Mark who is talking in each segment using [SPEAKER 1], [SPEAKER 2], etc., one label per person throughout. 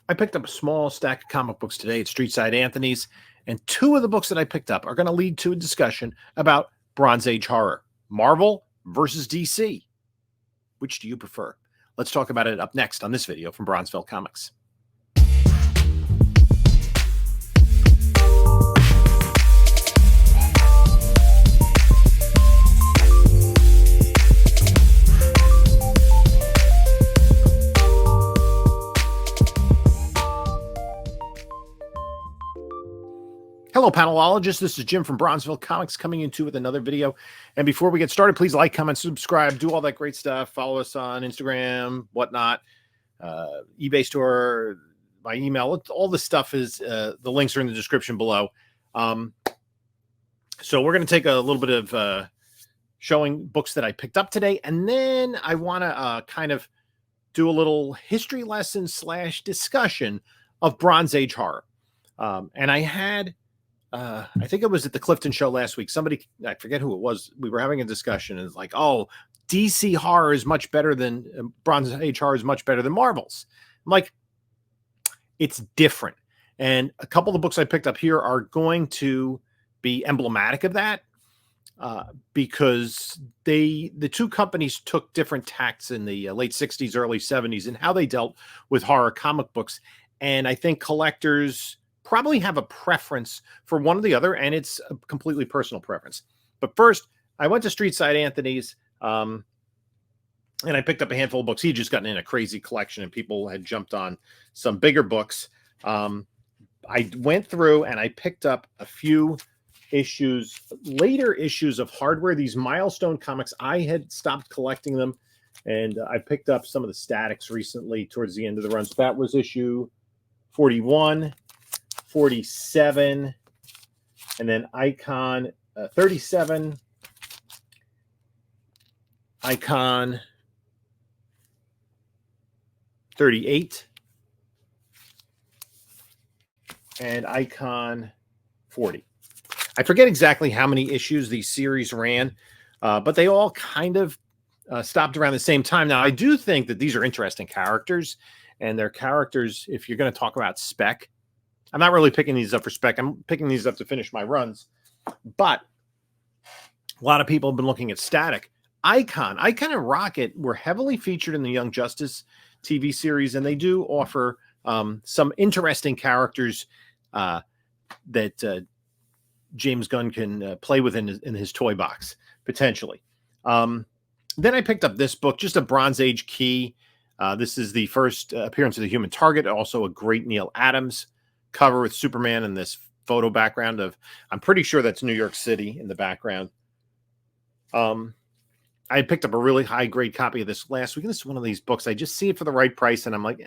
[SPEAKER 1] I picked up a small stack of comic books today at Streetside Anthony's, and two of the books that I picked up are going to lead to a discussion about Bronze Age horror, Marvel versus DC. Which do you prefer? Let's talk about it up next on this video from Bronzeville Comics. Hello, panelologists. This is Jim from Bronzeville Comics coming into with another video. And before we get started, please like, comment, subscribe, do all that great stuff. Follow us on Instagram, whatnot, eBay store, my email. All the stuff is, the links are in the description below. So we're going to take a little bit of showing books that I picked up today. And then I want to kind of do a little history lesson / discussion of Bronze Age horror. And I had... I think it was at the Clifton show last week. Somebody, I forget who it was. We were having a discussion and it's like, oh, DC horror is much better than Bronze Age horror is much better than Marvel's. I'm like, it's different. And a couple of the books I picked up here are going to be emblematic of that because the two companies took different tacts in the late 60s, early 70s and how they dealt with horror comic books. And I think collectors probably have a preference for one or the other, and it's a completely personal preference. But first, I went to Streetside Anthony's, and I picked up a handful of books. He had just gotten in a crazy collection, and people had jumped on some bigger books. I went through, and I picked up a few issues, later issues of Hardware, these milestone comics. I had stopped collecting them, and I picked up some of the statics recently towards the end of the run. So that was issue 41. 47, and then Icon 37, Icon 38, and Icon 40. I forget exactly how many issues these series ran, but they all kind of stopped around the same time. Now, I do think that these are interesting characters, and they're characters, if you're going to talk about spec, I'm not really picking these up for spec. I'm picking these up to finish my runs. But a lot of people have been looking at static. Icon and Rocket were heavily featured in the Young Justice TV series, and they do offer some interesting characters that James Gunn can play with in his toy box, potentially. Then I picked up this book, just a Bronze Age key. This is the first appearance of the Human Target, also a great Neil Adams cover with Superman and this photo background of, I'm pretty sure that's New York City in the background. I picked up a really high grade copy of this last week. And this is one of these books. I just see it for the right price. And I'm like,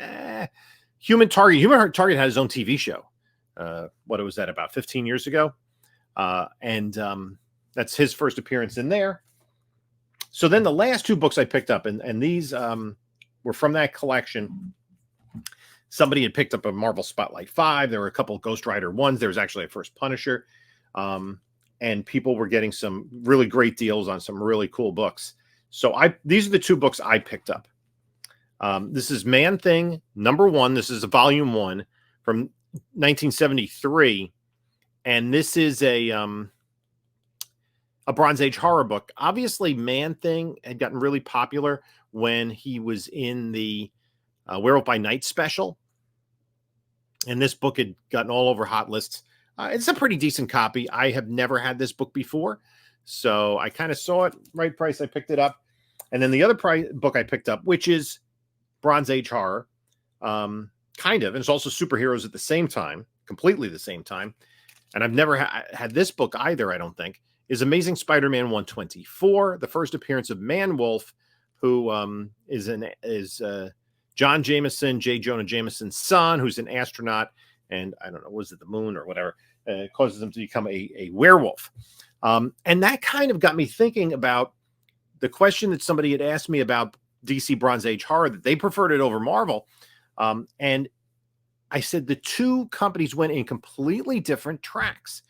[SPEAKER 1] Human Target. Human Target had his own TV show. What was that, about 15 years ago? And that's his first appearance in there. So then the last two books I picked up, and these were from that collection. Somebody had picked up a Marvel Spotlight 5. There were a couple of Ghost Rider 1s. There was actually a first Punisher. And people were getting some really great deals on some really cool books. So these are the two books I picked up. This is Man-Thing #1. This is a volume 1 from 1973. And this is a Bronze Age horror book. Obviously, Man-Thing had gotten really popular when he was in the Werewolf by Night special. And this book had gotten all over hot lists. It's a pretty decent copy. I have never had this book before. So I kind of saw it, right price. I picked it up. And then the other book I picked up, which is Bronze Age horror, kind of. And it's also superheroes at the same time, completely the same time. And I've never had this book either, I don't think, is Amazing Spider-Man 124, the first appearance of Man-Wolf, who is John Jameson, J. Jonah Jameson's son, who's an astronaut, and I don't know, was it the moon or whatever, causes him to become a werewolf. And that kind of got me thinking about the question that somebody had asked me about DC Bronze Age horror, that they preferred it over Marvel. And I said the two companies went in completely different tracks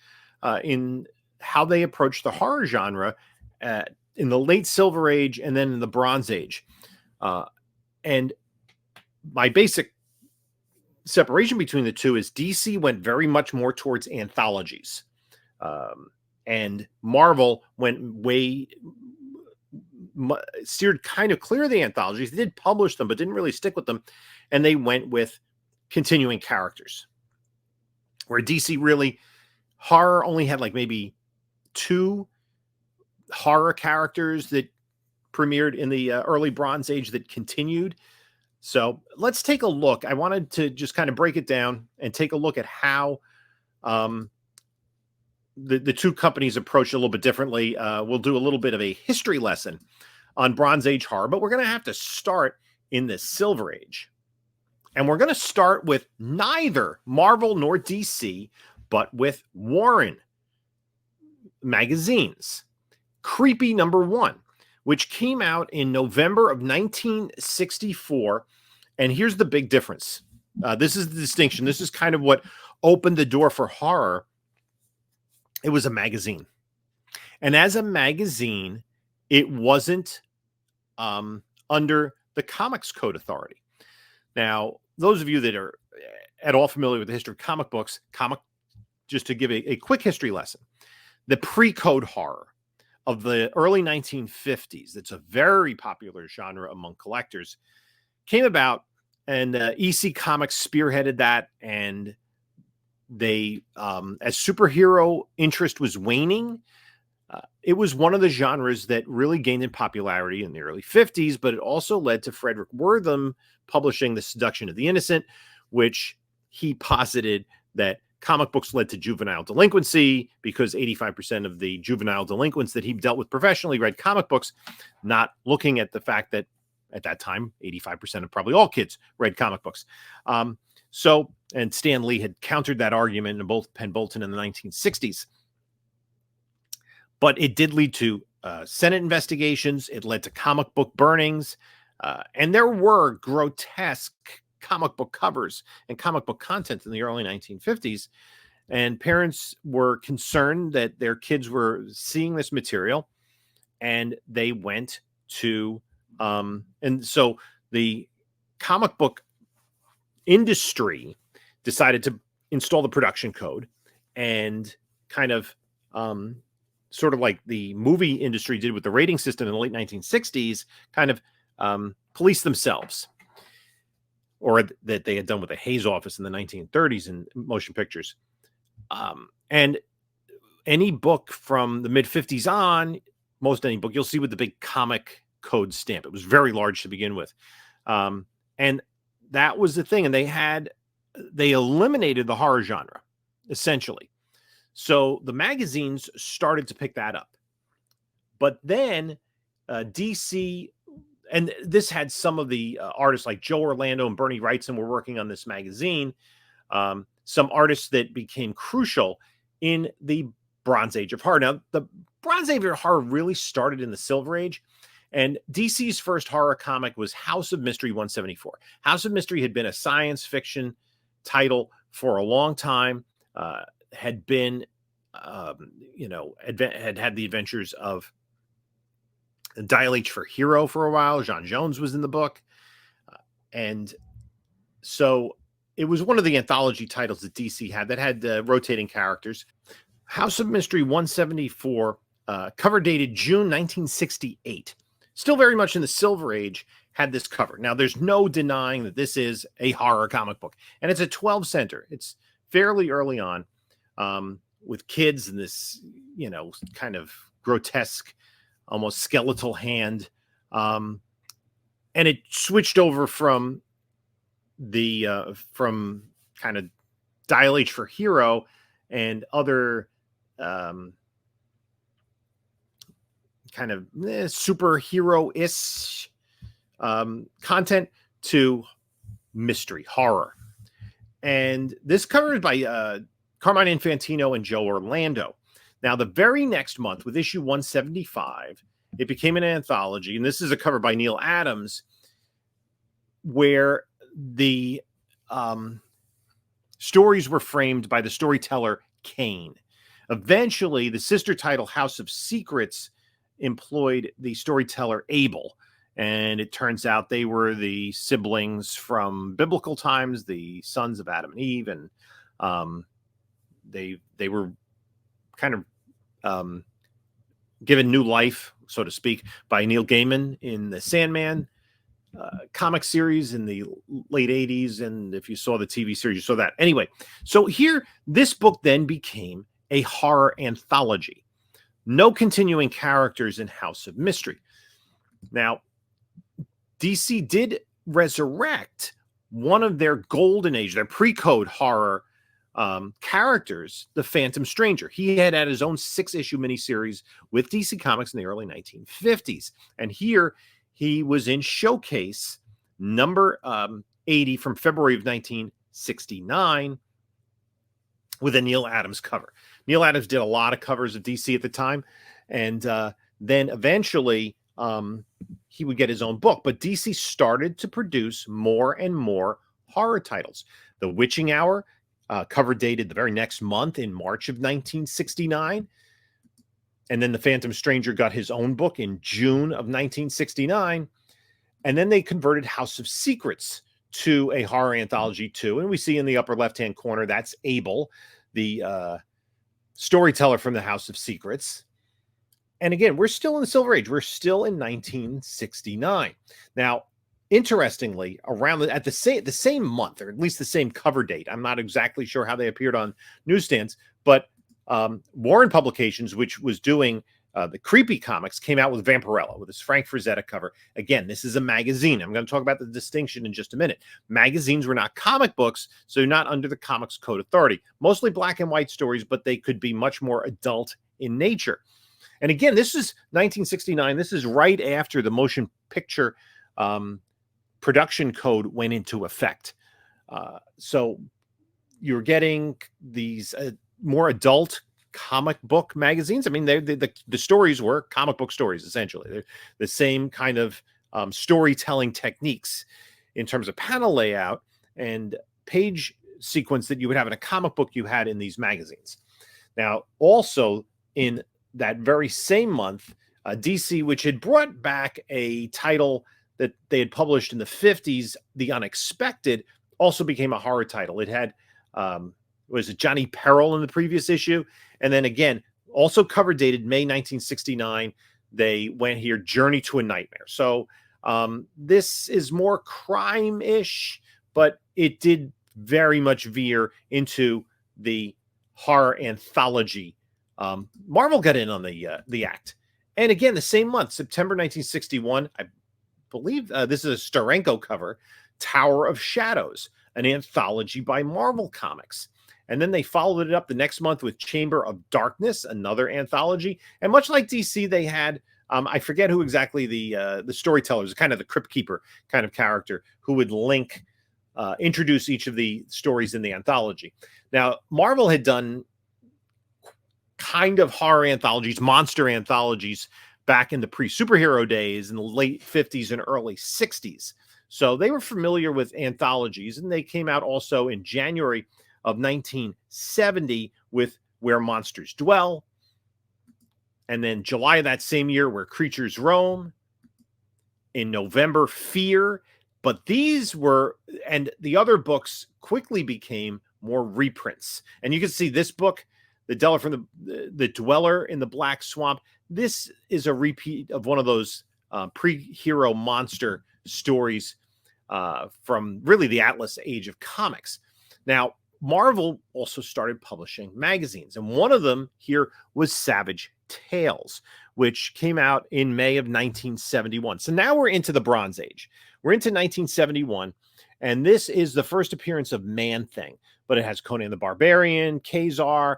[SPEAKER 1] in how they approached the horror genre in the late Silver Age and then in the Bronze Age. And my basic separation between the two is DC went very much more towards anthologies, and Marvel went steered kind of clear of the anthologies. They did publish them, but didn't really stick with them, and they went with continuing characters. Where DC really, horror only had like maybe 2 horror characters that premiered in the early Bronze Age that continued. So let's take a look. I wanted to just kind of break it down and take a look at how the two companies approach it a little bit differently. We'll do a little bit of a history lesson on Bronze Age horror, but we're going to have to start in the Silver Age. And we're going to start with neither Marvel nor DC, but with Warren magazines. Creepy #1, which came out in November of 1964. And here's the big difference. This is the distinction. This is kind of what opened the door for horror. It was a magazine. And as a magazine, it wasn't under the Comics Code Authority. Now, those of you that are at all familiar with the history of comic books, just to give a quick history lesson, the pre-code horror of the early 1950s, that's a very popular genre among collectors, came about, and EC Comics spearheaded that, and they, as superhero interest was waning, it was one of the genres that really gained in popularity in the early 50s, but it also led to Frederick Wortham publishing The Seduction of the Innocent, which he posited that comic books led to juvenile delinquency because 85% of the juvenile delinquents that he dealt with professionally read comic books, not looking at the fact that at that time, 85% of probably all kids read comic books. And Stan Lee had countered that argument in both Penn Bolton in the 1960s. But it did lead to Senate investigations. It led to comic book burnings. And there were grotesque comic book covers and comic book content in the early 1950s. And parents were concerned that their kids were seeing this material. And they went to, and so the comic book industry decided to install the production code and kind of, sort of like the movie industry did with the rating system in the late 1960s, kind of police themselves, or that they had done with the Hayes office in the 1930s in motion pictures. And any book from the mid 50s on, most any book you'll see with the big comic code stamp. It was very large to begin with. And that was the thing. And they eliminated the horror genre, essentially. So the magazines started to pick that up. But then DC, and this had some of the artists like Joe Orlando and Bernie Wrightson were working on this magazine. Some artists that became crucial in the Bronze Age of horror. Now, the Bronze Age of horror really started in the Silver Age. And DC's first horror comic was House of Mystery 174. House of Mystery had been a science fiction title for a long time. Had been, had the adventures of Dial H for Hero for a while. John Jones was in the book. And so it was one of the anthology titles that DC had that had rotating characters. House of Mystery 174, cover dated June 1968. Still very much in the Silver Age, had this cover. Now, there's no denying that this is a horror comic book. And it's a 12 center. It's fairly early on. With kids and this, kind of grotesque, almost skeletal hand. And it switched over from kind of Dial H for Hero and other kind of superhero-ish content to mystery horror. And this cover is by Carmine Infantino and Joe Orlando. Now, the very next month, with issue 175, it became an anthology, and this is a cover by Neil Adams, where the stories were framed by the storyteller Kane. Eventually, the sister title House of Secrets employed the storyteller Abel, And it turns out they were the siblings from biblical times, the sons of Adam and Eve, and they were kind of given new life, so to speak, by Neil Gaiman in the Sandman comic series in the late 80s. And if you saw the TV series, you saw that. Anyway, so here, this book then became a horror anthology. No continuing characters in House of Mystery. Now, DC did resurrect one of their golden age, their pre-code horror characters, the Phantom Stranger. He had his own 6-issue miniseries with DC Comics in the early 1950s. And here he was in Showcase number 80 from February of 1969 with a Neil Adams cover. Neil Adams did a lot of covers of DC at the time. And then eventually he would get his own book. But DC started to produce more and more horror titles. The Witching Hour, cover dated the very next month in March of 1969. And then the Phantom Stranger got his own book in June of 1969. And then they converted House of Secrets to a horror anthology too. And we see in the upper left-hand corner, that's Abel, the storyteller from the House of Secrets. And again, we're still in the Silver Age. We're still in 1969. Now, interestingly, around at the same month, or at least the same cover date, I'm not exactly sure how they appeared on newsstands, but Warren Publications, which was doing the creepy comics, came out with Vampirella with this Frank Frazetta cover. Again, this is a magazine. I'm going to talk about the distinction in just a minute. Magazines were not comic books, so you're not under the Comics Code Authority. Mostly black and white stories, but they could be much more adult in nature. And again, this is 1969. This is right after the motion picture production code went into effect. So you're getting these more adult comic book magazines. I mean, the stories were comic book stories, essentially. They're the same kind of storytelling techniques in terms of panel layout and page sequence that you would have in a comic book you had in these magazines. Now, also in that very same month, DC, which had brought back a title that they had published in the 50s, The Unexpected, also became a horror title. It had, was it Johnny Peril in the previous issue? And then again, also cover dated May 1969, they went here, Journey to a Nightmare. So this is more crime-ish, but it did very much veer into the horror anthology. Marvel got in on the act. And again, the same month, September 1961, I believe this is a Steranko cover, Tower of Shadows, an anthology by Marvel Comics. And then they followed it up the next month with Chamber of Darkness, another anthology. And much like DC, they had, I forget who exactly the storyteller is, kind of the Crypt Keeper kind of character who would introduce each of the stories in the anthology. Now, Marvel had done kind of horror anthologies, monster anthologies back in the pre-superhero days in the late 50s and early 60s. So they were familiar with anthologies, and they came out also in January of 1970 with Where Monsters Dwell. And then July of that same year, Where Creatures Roam. In November, Fear. But these were, and the other books quickly became more reprints. And you can see this book, The Dweller in the Black Swamp. This is a repeat of one of those pre-hero monster stories from really the Atlas Age of comics. Now, Marvel also started publishing magazines, and one of them here was Savage Tales, which came out in May of 1971. So now we're into the Bronze Age. We're into 1971, and this is the first appearance of Man-Thing, but it has Conan the Barbarian, Kazar.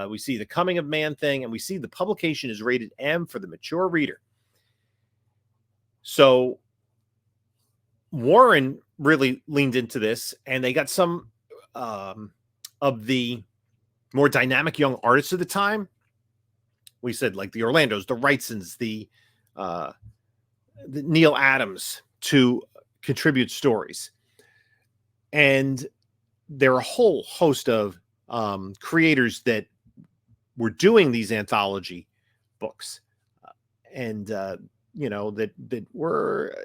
[SPEAKER 1] We see the coming of Man-Thing, and we see the publication is rated M for the mature reader. So Warren really leaned into this, and they got some of the more dynamic young artists of the time. We said like the Orlandos, the Wrightsons, the Neil Adams to contribute stories. And there are a whole host of creators that were doing these anthology books. And that were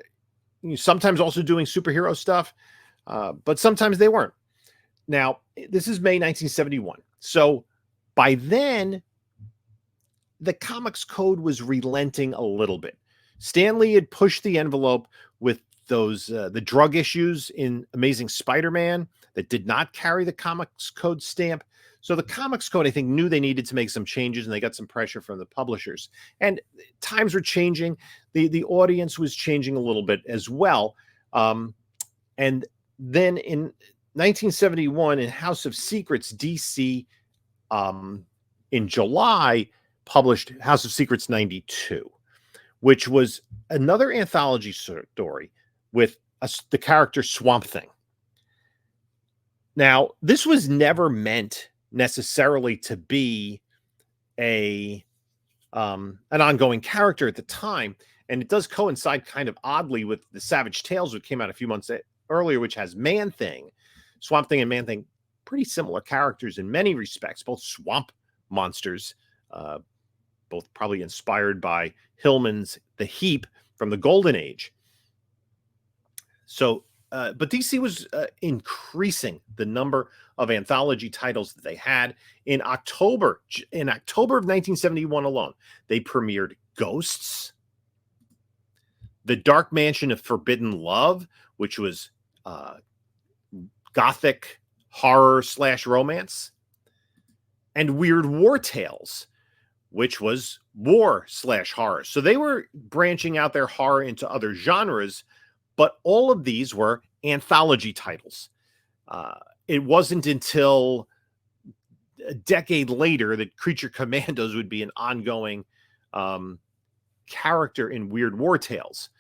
[SPEAKER 1] sometimes also doing superhero stuff, but sometimes they weren't. Now, this is May 1971. So by then, the Comics Code was relenting a little bit. Stan Lee had pushed the envelope with those the drug issues in Amazing Spider-Man that did not carry the Comics Code stamp. So the Comics Code, I think, knew they needed to make some changes, and they got some pressure from the publishers. And times were changing. The audience was changing a little bit as well. And then in 1971, in House of Secrets, DC, in July, published House of Secrets 92, which was another anthology story with the character Swamp Thing. Now, this was never meant necessarily to be an ongoing character at the time, and it does coincide kind of oddly with the Savage Tales, which came out a few months earlier, which has Man-Thing. Swamp Thing and Man-Thing, pretty similar characters in many respects, both swamp monsters, both probably inspired by Hillman's The Heap from the Golden Age. So, but DC was increasing the number of anthology titles that they had. In October of 1971 alone, they premiered Ghosts, The Dark Mansion of Forbidden Love, which was gothic horror / romance, and Weird War Tales, which was war / horror. So they were branching out their horror into other genres, but all of these were anthology titles. It wasn't until a decade later that Creature Commandos would be an ongoing character in Weird War Tales.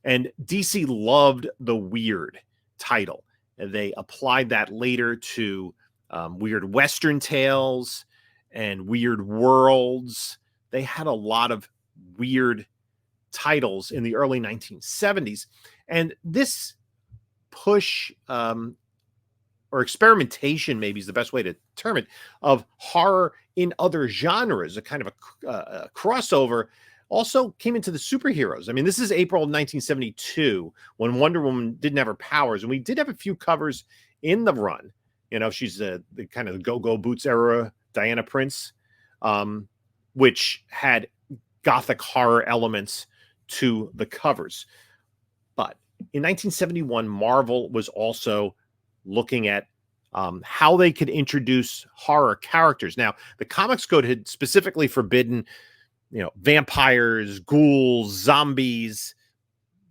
[SPEAKER 1] And DC loved the weird title. And they applied that later to Weird Western Tales and Weird Worlds. They had a lot of weird titles in the early 1970s. And this push or experimentation, maybe is the best way to term it, of horror in other genres, a kind of a crossover, also came into the superheroes. I mean, this is April of 1972 when Wonder Woman didn't have her powers. And we did have a few covers in the run. She's the kind of the Go-Go Boots era Diana Prince, which had gothic horror elements to the covers. But in 1971, Marvel was also looking at how they could introduce horror characters. Now, the Comics Code had specifically forbidden, vampires, ghouls, zombies,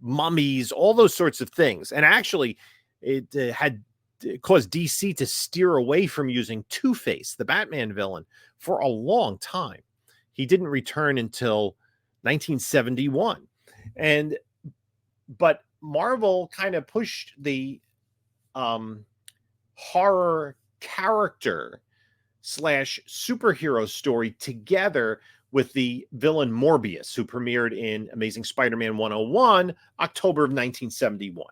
[SPEAKER 1] mummies, all those sorts of things. And actually, it had caused DC to steer away from using Two-Face, the Batman villain, for a long time. He didn't return until 1971. But Marvel kind of pushed the horror character / superhero story together with the villain Morbius, who premiered in Amazing Spider-Man 101, October of 1971.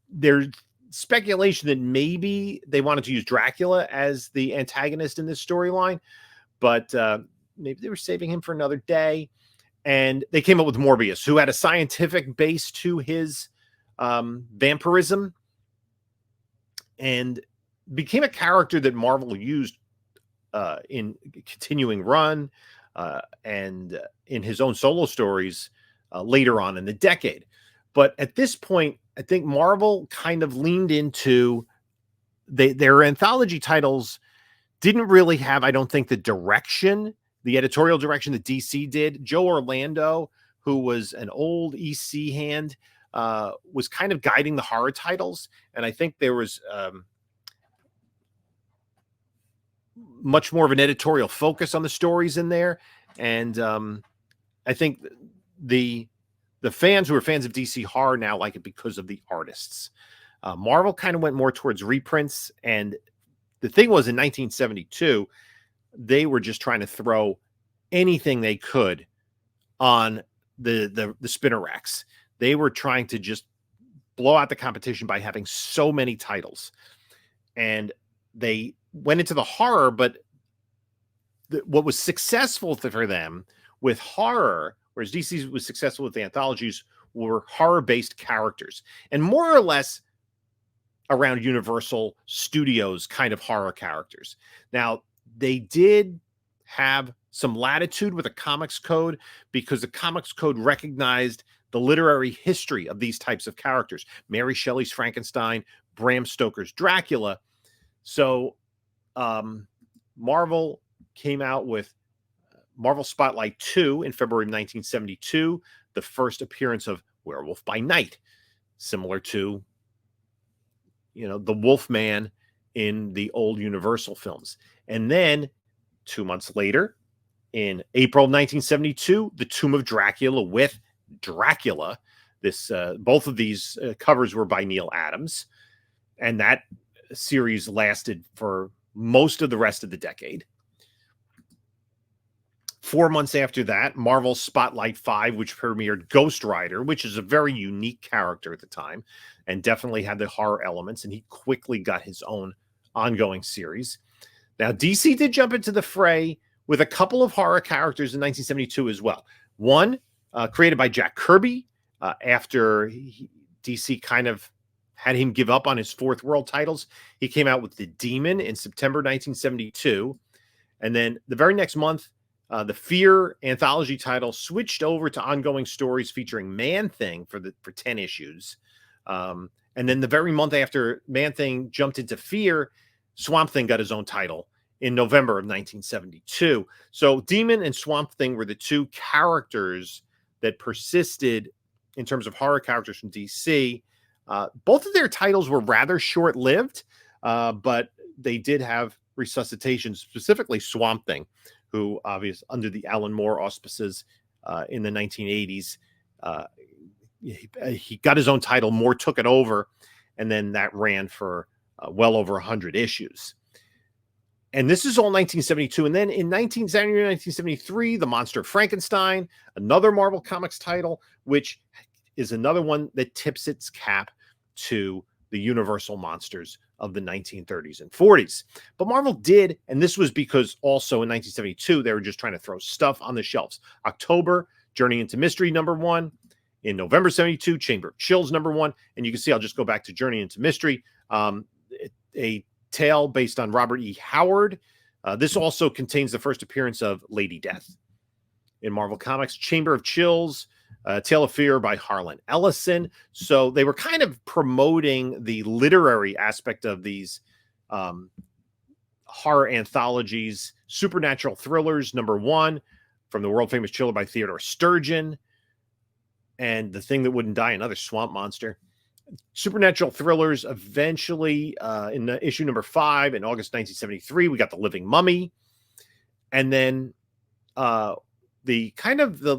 [SPEAKER 1] There's speculation that maybe they wanted to use Dracula as the antagonist in this storyline, but maybe they were saving him for another day. And they came up with Morbius, who had a scientific base to his vampirism and became a character that Marvel used in continuing run and in his own solo stories later on in the decade. But at this point, I think Marvel kind of leaned into their anthology titles didn't really have, I don't think, the editorial direction that DC did. Joe Orlando, who was an old EC hand, was kind of guiding the horror titles. And I think there was much more of an editorial focus on the stories in there. And I think the fans who are fans of DC horror now like it because of the artists. Marvel kind of went more towards reprints. And the thing was, in 1972, they were just trying to throw anything they could on the spinner racks. They were trying to just blow out the competition by having so many titles. And they went into the horror, but what was successful for them with horror whereas DC was successful with the anthologies, were horror-based characters, and more or less around Universal Studios kind of horror characters. Now, they did have some latitude with a comics code because the comics code recognized the literary history of these types of characters. Mary Shelley's Frankenstein, Bram Stoker's Dracula. So Marvel came out with Marvel Spotlight 2 in February of 1972, the first appearance of Werewolf by Night, similar to, the Wolfman in the old Universal films. And then 2 months later, in April 1972, The Tomb of Dracula with Dracula. Both of these covers were by Neil Adams, and that series lasted for most of the rest of the decade. 4 months after that, Marvel Spotlight 5, which premiered Ghost Rider, which is a very unique character at the time and definitely had the horror elements, and he quickly got his own ongoing series. Now, DC did jump into the fray with a couple of horror characters in 1972 as well. One, created by Jack Kirby, after DC kind of had him give up on his Fourth World titles. He came out with The Demon in September 1972. And then the very next month, the Fear anthology title switched over to ongoing stories featuring Man-Thing for 10 issues. And then the very month after Man-Thing jumped into Fear, Swamp Thing got his own title in November of 1972. So Demon and Swamp Thing were the two characters that persisted in terms of horror characters from DC. Both of their titles were rather short-lived, but they did have resuscitation, specifically Swamp Thing, who obviously under the Alan Moore auspices in the 1980s, he got his own title. Moore took it over, and then that ran for well over 100 issues. And this is all 1972. And then in January 1973, The Monster of Frankenstein, another Marvel Comics title, which is another one that tips its cap to the Universal monsters of the 1930s and 40s. But Marvel did, and this was because also in 1972, they were just trying to throw stuff on the shelves. October, Journey into Mystery, #1. In November 72, Chamber of Chills, #1. And you can see, I'll just go back to Journey into Mystery. A tale based on Robert E. Howard. This also contains the first appearance of Lady Death in Marvel Comics. Chamber of Chills, Tale of Fear by Harlan Ellison. So they were kind of promoting the literary aspect of these horror anthologies. Supernatural Thrillers, #1, from the world famous Chiller by Theodore Sturgeon. And The Thing That Wouldn't Die, another swamp monster. Supernatural Thrillers eventually in issue #5 in August 1973, we got The Living Mummy. And then the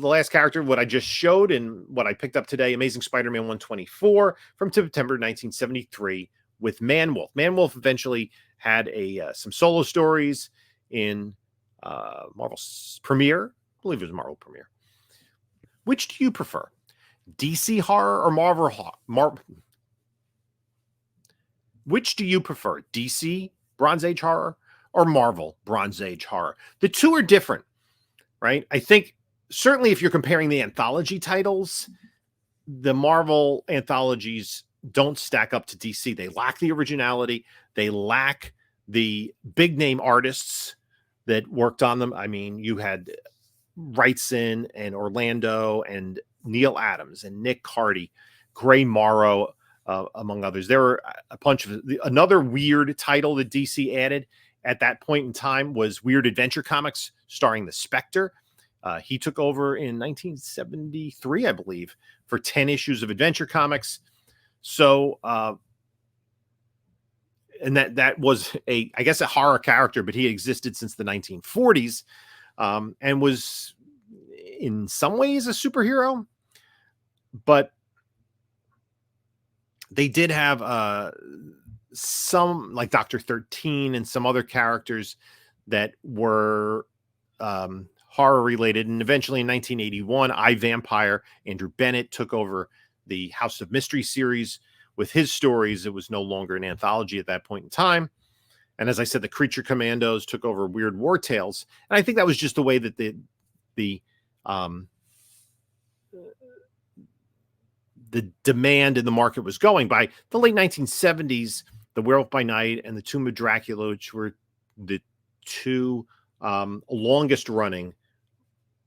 [SPEAKER 1] last character, what I just showed and what I picked up today, Amazing Spider-Man 124 from September 1973 with Man-Wolf. Man-Wolf eventually had some solo stories in Marvel's Premiere. I believe it was Marvel Premiere. Which do you prefer? DC horror or Marvel horror? Which do you prefer? DC Bronze Age horror or Marvel Bronze Age horror? The two are different, right? I think certainly if you're comparing the anthology titles, the Marvel anthologies don't stack up to DC. They lack the originality. They lack the big name artists that worked on them. I mean, you had Wrightson and Orlando and Neil Adams and Nick Cardy, Gray Morrow, among others. There were a bunch of another weird title that DC added at that point in time was Weird Adventure Comics, starring the Spectre. He took over in 1973, I believe, for 10 issues of Adventure Comics. So, and that was I guess a horror character, but he existed since the 1940s, and was in some ways a superhero. But they did have some, like Dr. 13 and some other characters that were horror related. And eventually in 1981, I, Vampire, Andrew Bennett took over the House of Mystery series with his stories. It was no longer an anthology at that point in time. And as I said, the Creature Commandos took over Weird War Tales. And I think that was just the way that the the demand in the market was going. By the late 1970s, The Werewolf by Night and The Tomb of Dracula, which were the two longest running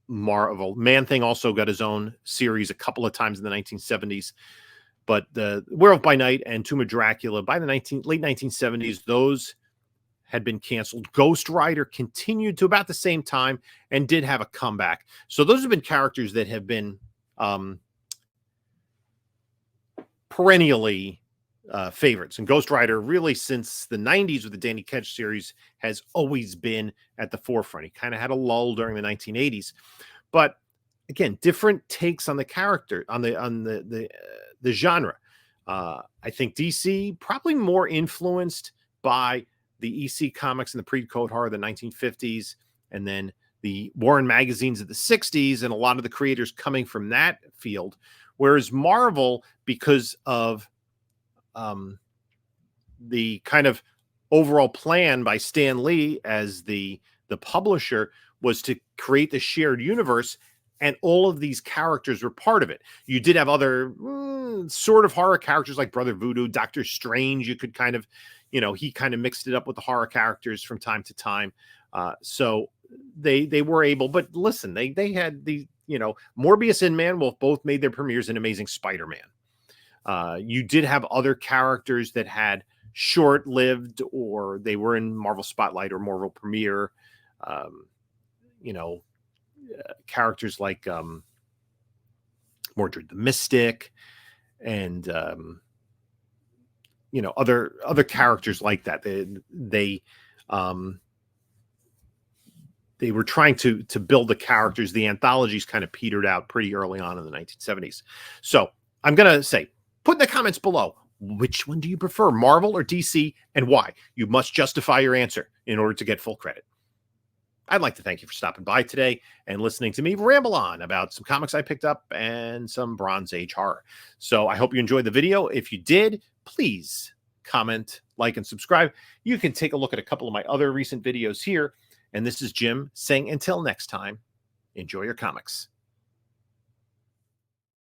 [SPEAKER 1] Marvel. Man-Thing also got his own series a couple of times in the 1970s. But the Werewolf by Night and Tomb of Dracula, by the late 1970s, those had been canceled. Ghost Rider continued to about the same time and did have a comeback. So those have been characters that have been perennially favorites. And Ghost Rider, really since the 90s with the Danny Ketch series, has always been at the forefront. He kind of had a lull during the 1980s. But again, different takes on the character, on the genre. I think DC probably more influenced by the EC comics and the pre-code horror of the 1950s, and then the Warren magazines of the 60s, and a lot of the creators coming from that field. Whereas Marvel, because of the kind of overall plan by Stan Lee as the publisher, was to create the shared universe, and all of these characters were part of it. You did have other sort of horror characters like Brother Voodoo, Doctor Strange. You could kind of, he kind of mixed it up with the horror characters from time to time. So they were able, but listen, they had the, Morbius and Man-Wolf both made their premieres in Amazing Spider-Man. You did have other characters that had short-lived, or they were in Marvel Spotlight or Marvel Premiere. Characters like Mordred the Mystic, and other characters like that. They were trying to build the characters. The anthologies kind of petered out pretty early on in the 1970s. So I'm gonna say, put in the comments below, which one do you prefer, Marvel or DC, and why? You must justify your answer in order to get full credit. I'd like to thank you for stopping by today and listening to me ramble on about some comics I picked up and some Bronze Age horror. So I hope you enjoyed the video. If you did, please comment, like, and subscribe. You can take a look at a couple of my other recent videos here. And this is Jim saying, until next time, enjoy your comics.